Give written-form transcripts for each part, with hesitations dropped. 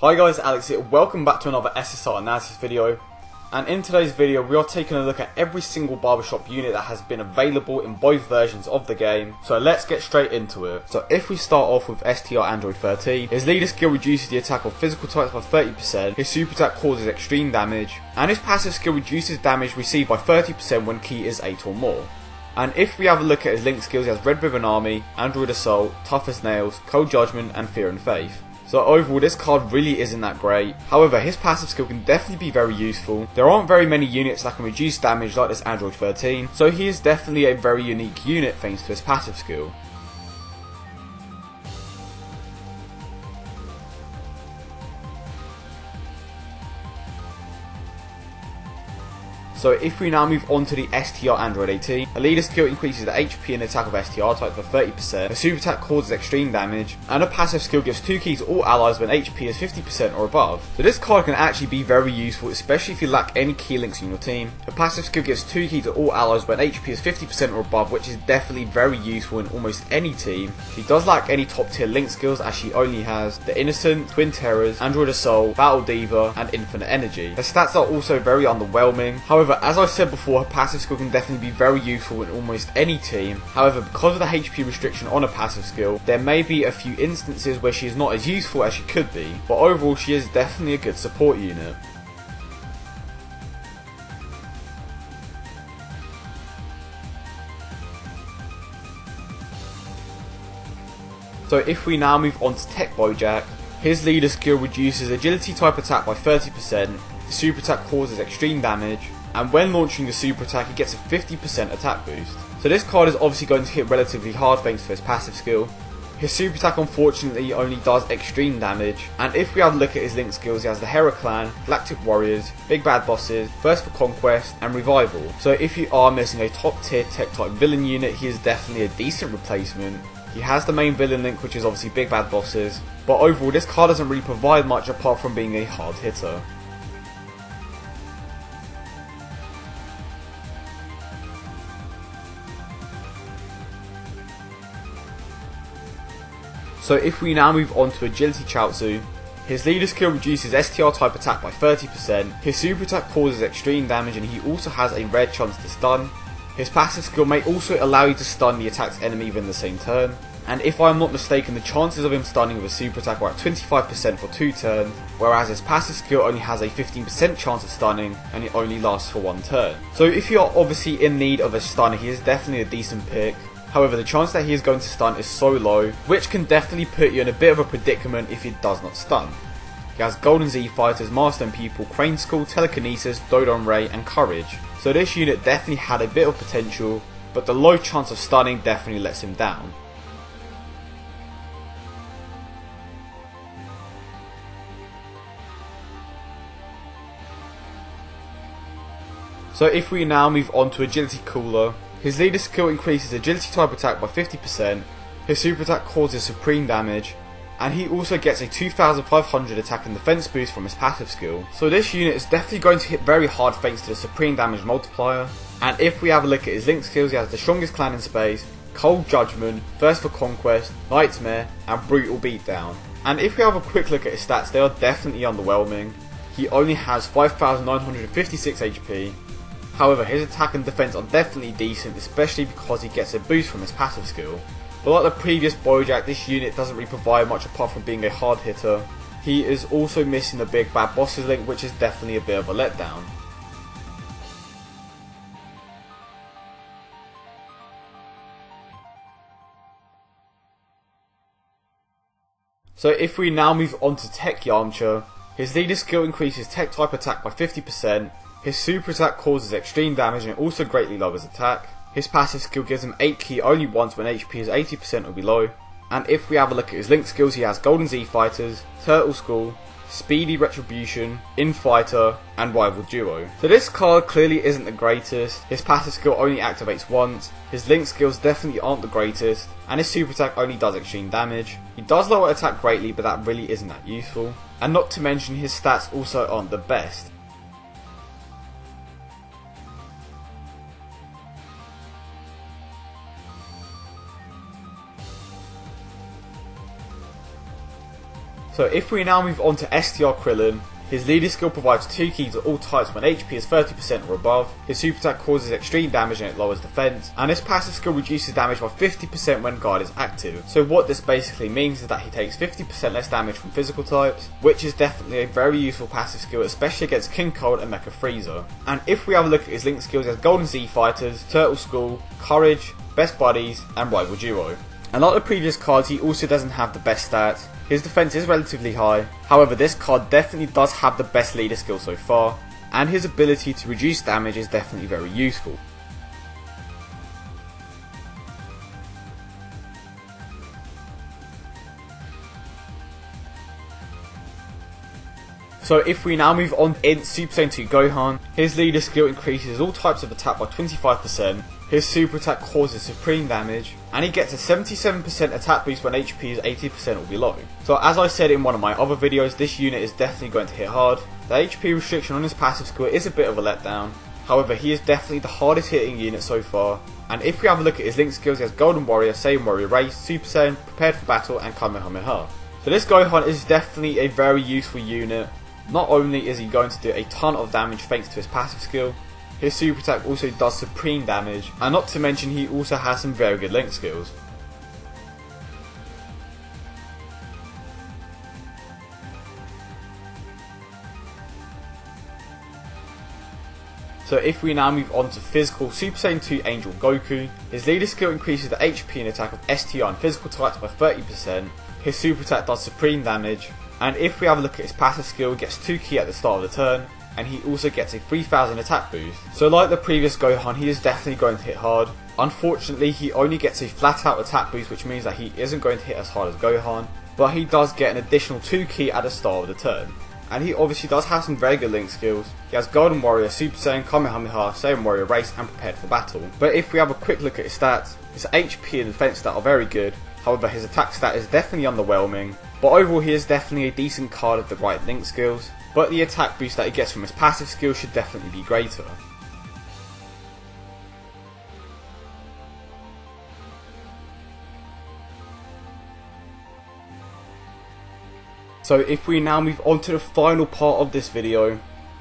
Hi guys, Alex here. Welcome back to another SSR Analysis video. And in today's video we are taking a look at every single barbershop unit that has been available in both versions of the game. So let's get straight into it. So if we start off with STR Android 13, his leader skill reduces the attack of physical types by 30%, his super attack causes extreme damage, and his passive skill reduces damage received by 30% when key is 8 or more. And if we have a look at his linked skills, he has Red Ribbon Army, Android Assault, Tough as Nails, Cold Judgment and Fear and Faith. So overall this card really isn't that great. However, his passive skill can definitely be very useful. There aren't very many units that can reduce damage like this Android 13, so he is definitely a very unique unit thanks to his passive skill. So if we now move on to the STR Android 18, a leader skill increases the HP and attack of STR type by 30%, a super attack causes extreme damage, and a passive skill gives 2 keys to all allies when HP is 50% or above. So this card can actually be very useful, especially if you lack any key links in your team. The passive skill gives 2 keys to all allies when HP is 50% or above, which is definitely very useful in almost any team. She does lack any top tier link skills as she only has the Innocent, Twin Terrors, Android Assault, Battle Diva, and Infinite Energy. Her stats are also very underwhelming. However, as I said before, her passive skill can definitely be very useful in almost any team. However, because of the HP restriction on her passive skill, there may be a few instances where she is not as useful as she could be, but overall she is definitely a good support unit. So if we now move on to TEQ Bojack, his leader skill reduces agility type attack by 30%, the super attack causes extreme damage, and when launching the super attack he gets a 50% attack boost. So this card is obviously going to hit relatively hard thanks to his passive skill. His super attack unfortunately only does extreme damage, and if we have a look at his linked skills, he has the Hera Clan, Galactic Warriors, Big Bad Bosses, Thirst for Conquest and Revival. So if you are missing a top tier tech type villain unit, he is definitely a decent replacement. He has the main villain link, which is obviously Big Bad Bosses, but overall this card doesn't really provide much apart from being a hard hitter. So if we now move on to Agility Chiaotzu, his leader skill reduces STR type attack by 30%, his super attack causes extreme damage and he also has a rare chance to stun. His passive skill may also allow you to stun the attacked enemy within the same turn, and if I am not mistaken the chances of him stunning with a super attack are at 25% for 2 turns, whereas his passive skill only has a 15% chance of stunning and it only lasts for 1 turn. So if you are obviously in need of a stunner, he is definitely a decent pick. However, the chance that he is going to stun is so low, which can definitely put you in a bit of a predicament if he does not stun. He has Golden Z Fighters, Milestone Pupil, Crane Skull, Telekinesis, Dodon Ray and Courage. So this unit definitely had a bit of potential, but the low chance of stunning definitely lets him down. So if we now move on to Agility Cooler, his leader skill increases agility type attack by 50%, his super attack causes supreme damage, and he also gets a 2500 attack and defense boost from his passive skill. So this unit is definitely going to hit very hard thanks to the supreme damage multiplier. And if we have a look at his linked skills, he has the strongest clan in space, Cold Judgment, Thirst for Conquest, Nightmare and Brutal Beatdown. And if we have a quick look at his stats, they are definitely underwhelming. He only has 5956 HP. However, his attack and defense are definitely decent, especially because he gets a boost from his passive skill. But like the previous Bojack, this unit doesn't really provide much apart from being a hard hitter. He is also missing the Big Bad Bosses link, which is definitely a bit of a letdown. So if we now move on to TEQ Yamcha, his leader skill increases tech type attack by 50%, his super attack causes extreme damage and it also greatly lowers attack. His passive skill gives him 8 ki only once when HP is 80% or below. And if we have a look at his linked skills, he has Golden Z Fighters, Turtle Skull, Speedy Retribution, Infighter and Rival Duo. So this card clearly isn't the greatest, his passive skill only activates once, his linked skills definitely aren't the greatest, and his super attack only does extreme damage. He does lower attack greatly, but that really isn't that useful. And not to mention his stats also aren't the best. So if we now move on to STR Krillin, his leader skill provides 2 keys at all types when HP is 30% or above, his super attack causes extreme damage and it lowers defense, and his passive skill reduces damage by 50% when guard is active. So what this basically means is that he takes 50% less damage from physical types, which is definitely a very useful passive skill, especially against King Cold and Mecha Frieza. And if we have a look at his link skills, he has Golden Z Fighters, Turtle School, Courage, Best Buddies, and Rival Duo. And like the previous cards, he also doesn't have the best stats. His defense is relatively high, however this card definitely does have the best leader skill so far, and his ability to reduce damage is definitely very useful. So if we now move on to INT SSJ2 Gohan, his leader skill increases all types of attack by 25%, his super attack causes supreme damage, and he gets a 77% attack boost when HP is 80% or below. So as I said in one of my other videos, this unit is definitely going to hit hard. The HP restriction on his passive skill is a bit of a letdown, however he is definitely the hardest hitting unit so far. And if we have a look at his link skills, he has Golden Warrior, Saiyan Warrior Race, Super Saiyan, Prepared for Battle, and Kamehameha. So this Gohan is definitely a very useful unit. Not only is he going to do a ton of damage thanks to his passive skill, his super attack also does supreme damage, and not to mention he also has some very good link skills. So if we now move on to physical, Super Saiyan 2 Angel Goku, his leader skill increases the HP and attack of STR and physical types by 30%, his super attack does supreme damage, and if we have a look at his passive skill, he gets 2 ki at the start of the turn, and he also gets a 3000 attack boost. So like the previous Gohan, he is definitely going to hit hard. Unfortunately, he only gets a flat out attack boost, which means that he isn't going to hit as hard as Gohan, but he does get an additional 2 ki at the start of the turn. And he obviously does have some very good link skills. He has Golden Warrior, Super Saiyan, Kamehameha, Saiyan Warrior Race, and Prepared for Battle. But if we have a quick look at his stats, his HP and defense stat are very good, however his attack stat is definitely underwhelming. But overall he is definitely a decent card with the right link skills, but the attack boost that he gets from his passive skill should definitely be greater. So if we now move on to the final part of this video,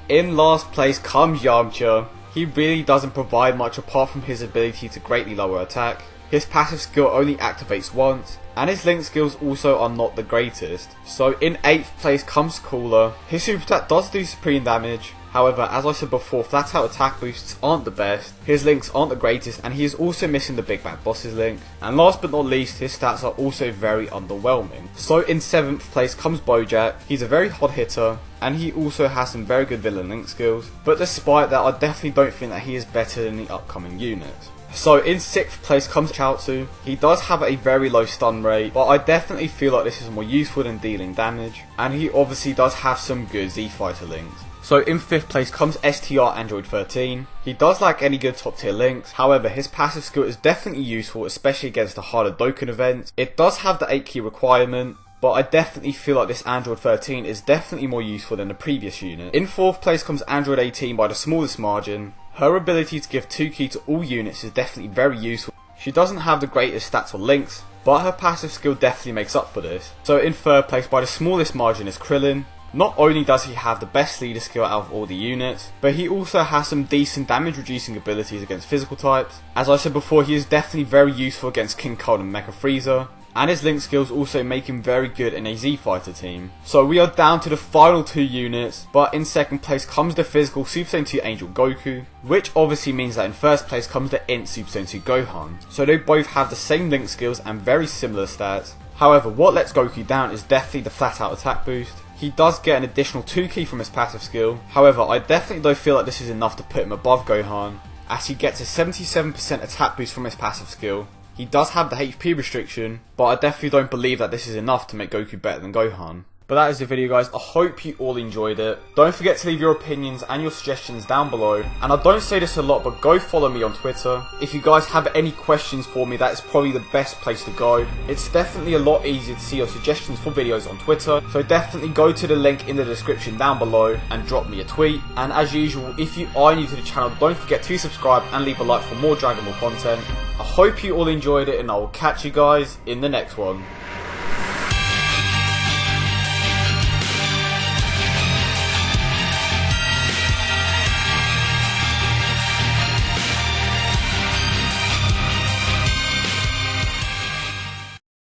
in last place comes Yamcha. He really doesn't provide much apart from his ability to greatly lower attack. His passive skill only activates once, and his link skills also are not the greatest. So in 8th place comes Cooler. His super attack does do supreme damage, however as I said before, flat out attack boosts aren't the best, his links aren't the greatest, and he is also missing the Big Bad Bosses link. And last but not least, his stats are also very underwhelming. So in 7th place comes Bojack. He's a very hot hitter, and he also has some very good villain link skills, but despite that I definitely don't think that he is better than the upcoming units. So in 6th place comes Chiaotzu. He does have a very low stun rate, but I definitely feel like this is more useful than dealing damage, and he obviously does have some good Z Fighter links. So in 5th place comes STR Android 13. He does lack any good top tier links, however his passive skill is definitely useful, especially against the harder Dokkan events. It does have the 8 ki requirement, but I definitely feel like this Android 13 is definitely more useful than the previous unit. In 4th place comes Android 18 by the smallest margin. Her ability to give 2 ki to all units is definitely very useful. She doesn't have the greatest stats or links, but her passive skill definitely makes up for this. So in 3rd place by the smallest margin is Crillon. Not only does he have the best leader skill out of all the units, but he also has some decent damage reducing abilities against physical types. As I said before, he is definitely very useful against King Cold and Mecha Frieza, and his link skills also make him very good in a Z Fighter team. So we are down to the final 2 units, but in 2nd place comes the physical Super Saiyan 2 Angel Goku, which obviously means that in 1st place comes the INT Super Saiyan 2 Gohan. So they both have the same link skills and very similar stats. However, what lets Goku down is definitely the flat out attack boost. He does get an additional 2 ki from his passive skill, however I definitely don't feel like this is enough to put him above Gohan, as he gets a 77% attack boost from his passive skill. He does have the HP restriction, but I definitely don't believe that this is enough to make Goku better than Gohan. But that is the video guys, I hope you all enjoyed it. Don't forget to leave your opinions and your suggestions down below. And I don't say this a lot, but go follow me on Twitter. If you guys have any questions for me, that is probably the best place to go. It's definitely a lot easier to see your suggestions for videos on Twitter. So definitely go to the link in the description down below and drop me a tweet. And as usual, if you are new to the channel, don't forget to subscribe and leave a like for more Dragon Ball content. I hope you all enjoyed it, and I will catch you guys in the next one.